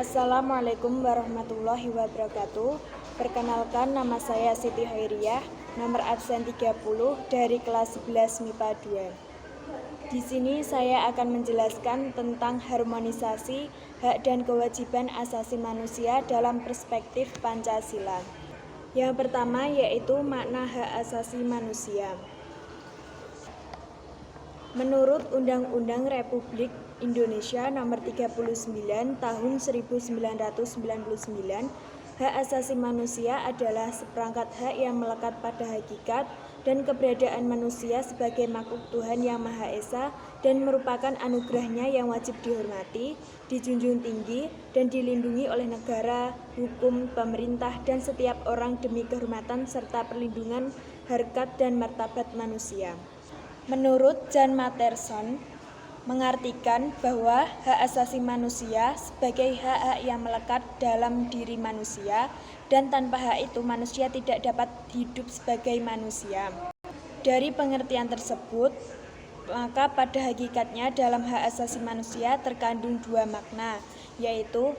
Assalamualaikum warahmatullahi wabarakatuh. Perkenalkan, nama saya Siti Hoiriah, nomor absen 30 dari kelas 11 MIPA 2. Di sini saya akan menjelaskan tentang harmonisasi hak dan kewajiban asasi manusia dalam perspektif Pancasila. Yang pertama yaitu makna hak asasi manusia. Menurut Undang-Undang Republik Indonesia Nomor 39 Tahun 1999, hak asasi manusia adalah seperangkat hak yang melekat pada hakikat dan keberadaan manusia sebagai makhluk Tuhan Yang Maha Esa dan merupakan anugerahnya yang wajib dihormati, dijunjung tinggi, dan dilindungi oleh negara, hukum, pemerintah, dan setiap orang demi kehormatan serta perlindungan harkat dan martabat manusia. Menurut Jan Matterson, mengartikan bahwa hak asasi manusia sebagai hak-hak yang melekat dalam diri manusia dan tanpa hak itu manusia tidak dapat hidup sebagai manusia. Dari pengertian tersebut, maka pada hakikatnya dalam hak asasi manusia terkandung dua makna, yaitu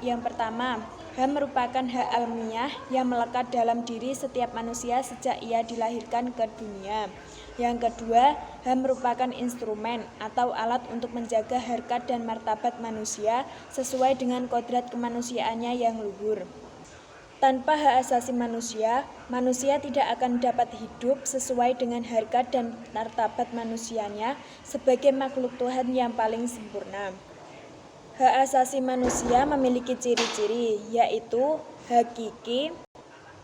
yang pertama, HAM merupakan hak alamiah yang melekat dalam diri setiap manusia sejak ia dilahirkan ke dunia. Yang kedua, HAM merupakan instrumen atau alat untuk menjaga harkat dan martabat manusia sesuai dengan kodrat kemanusiaannya yang luhur. Tanpa hak asasi manusia, manusia tidak akan dapat hidup sesuai dengan harkat dan martabat manusianya sebagai makhluk Tuhan yang paling sempurna. Hak asasi manusia memiliki ciri-ciri, yaitu hakiki,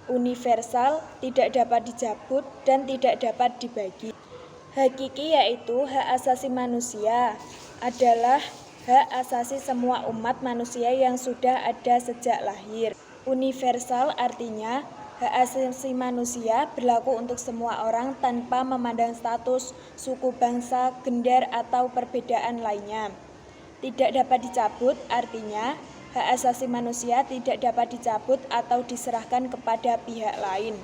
universal, tidak dapat dicabut, dan tidak dapat dibagi. Hakiki yaitu hak asasi manusia adalah hak asasi semua umat manusia yang sudah ada sejak lahir. Universal artinya hak asasi manusia berlaku untuk semua orang tanpa memandang status, suku bangsa, gender, atau perbedaan lainnya. Tidak dapat dicabut artinya hak asasi manusia tidak dapat dicabut atau diserahkan kepada pihak lain.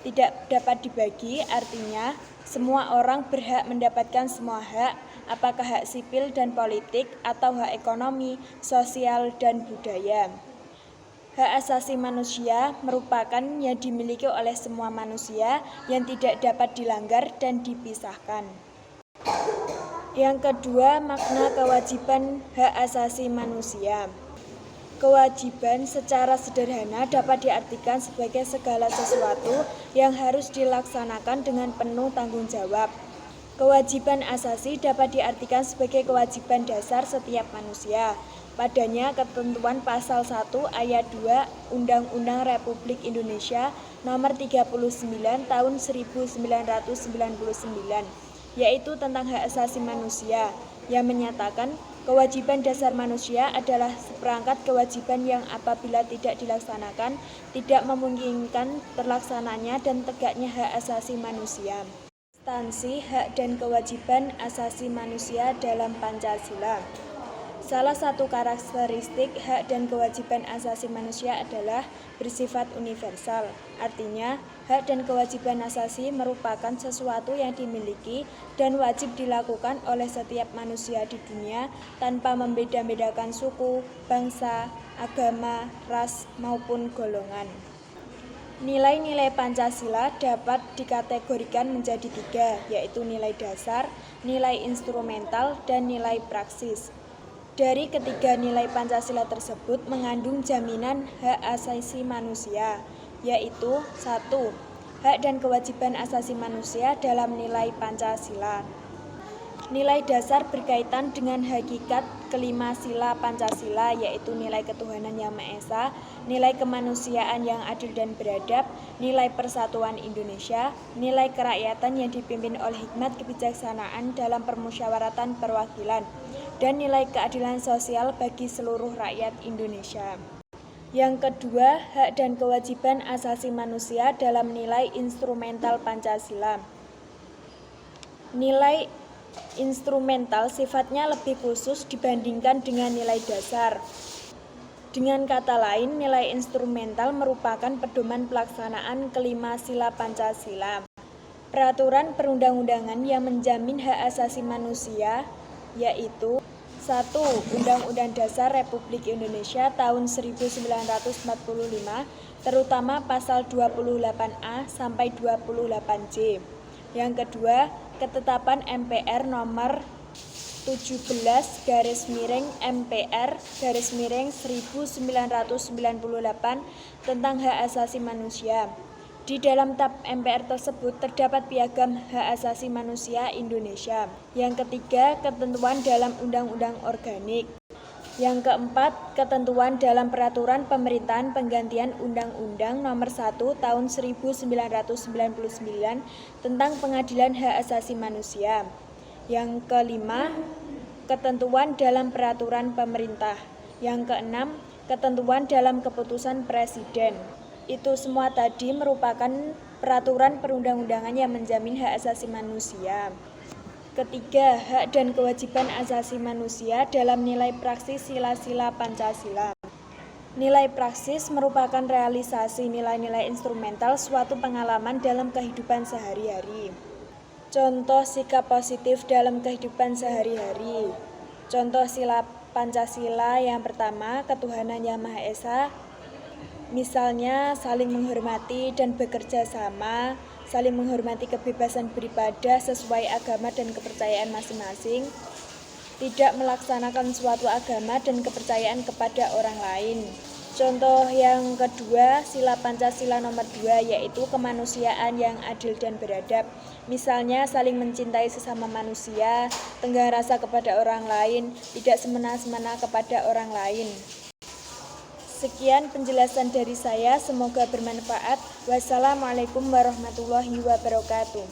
Tidak dapat dibagi artinya semua orang berhak mendapatkan semua hak, apakah hak sipil dan politik atau hak ekonomi, sosial, dan budaya. Hak asasi manusia merupakan yang dimiliki oleh semua manusia yang tidak dapat dilanggar dan dipisahkan. Yang kedua, makna kewajiban hak asasi manusia. Kewajiban secara sederhana dapat diartikan sebagai segala sesuatu yang harus dilaksanakan dengan penuh tanggung jawab. Kewajiban asasi dapat diartikan sebagai kewajiban dasar setiap manusia. Padanya ketentuan pasal 1 ayat 2 Undang-Undang Republik Indonesia Nomor 39 Tahun 1999, yaitu tentang hak asasi manusia, yang menyatakan kewajiban dasar manusia adalah seperangkat kewajiban yang apabila tidak dilaksanakan, tidak memungkinkan terlaksananya dan tegaknya hak asasi manusia. Substansi hak dan kewajiban asasi manusia dalam Pancasila. Salah satu karakteristik hak dan kewajiban asasi manusia adalah bersifat universal. Artinya, hak dan kewajiban asasi merupakan sesuatu yang dimiliki dan wajib dilakukan oleh setiap manusia di dunia tanpa membeda-bedakan suku, bangsa, agama, ras, maupun golongan. Nilai-nilai Pancasila dapat dikategorikan menjadi tiga, yaitu nilai dasar, nilai instrumental, dan nilai praksis. Dari ketiga nilai Pancasila tersebut mengandung jaminan hak asasi manusia, yaitu 1. Hak dan kewajiban asasi manusia dalam nilai Pancasila. Nilai dasar berkaitan dengan hakikat kelima sila Pancasila, yaitu nilai ketuhanan yang Maha Esa, nilai kemanusiaan yang adil dan beradab, nilai persatuan Indonesia, nilai kerakyatan yang dipimpin oleh hikmat kebijaksanaan dalam permusyawaratan perwakilan, dan nilai keadilan sosial bagi seluruh rakyat Indonesia. Yang kedua, hak dan kewajiban asasi manusia dalam nilai instrumental Pancasila. Nilai instrumental sifatnya lebih khusus dibandingkan dengan nilai dasar. Dengan kata lain, nilai instrumental merupakan pedoman pelaksanaan kelima sila Pancasila. Peraturan perundang-undangan yang menjamin hak asasi manusia, yaitu 1. Undang-Undang Dasar Republik Indonesia tahun 1945, terutama pasal 28A sampai 28C. Yang kedua, ketetapan MPR nomor 17/MPR/1998 tentang hak asasi manusia. Di dalam TAP MPR tersebut terdapat piagam hak asasi manusia Indonesia. Yang ketiga, ketentuan dalam undang-undang organik. Yang keempat, ketentuan dalam peraturan pemerintahan penggantian Undang-Undang Nomor 1 Tahun 1999 tentang Pengadilan Hak Asasi Manusia. Yang kelima, ketentuan dalam peraturan pemerintah. Yang keenam, ketentuan dalam keputusan Presiden. Itu semua tadi merupakan peraturan perundang-undangan yang menjamin hak asasi manusia. Ketiga, hak dan kewajiban asasi manusia dalam nilai praksis sila-sila Pancasila. Nilai praksis merupakan realisasi nilai-nilai instrumental suatu pengalaman dalam kehidupan sehari-hari. Contoh sikap positif dalam kehidupan sehari-hari. Contoh sila Pancasila yang pertama, ketuhanan yang Maha Esa. Misalnya saling menghormati dan bekerja sama, saling menghormati kebebasan beribadah sesuai agama dan kepercayaan masing-masing, tidak melaksanakan suatu agama dan kepercayaan kepada orang lain. Contoh yang kedua, sila Pancasila nomor 2, yaitu kemanusiaan yang adil dan beradab. Misalnya saling mencintai sesama manusia, tenggang rasa kepada orang lain, tidak semena-mena kepada orang lain. Sekian penjelasan dari saya, semoga bermanfaat. Wassalamualaikum warahmatullahi wabarakatuh.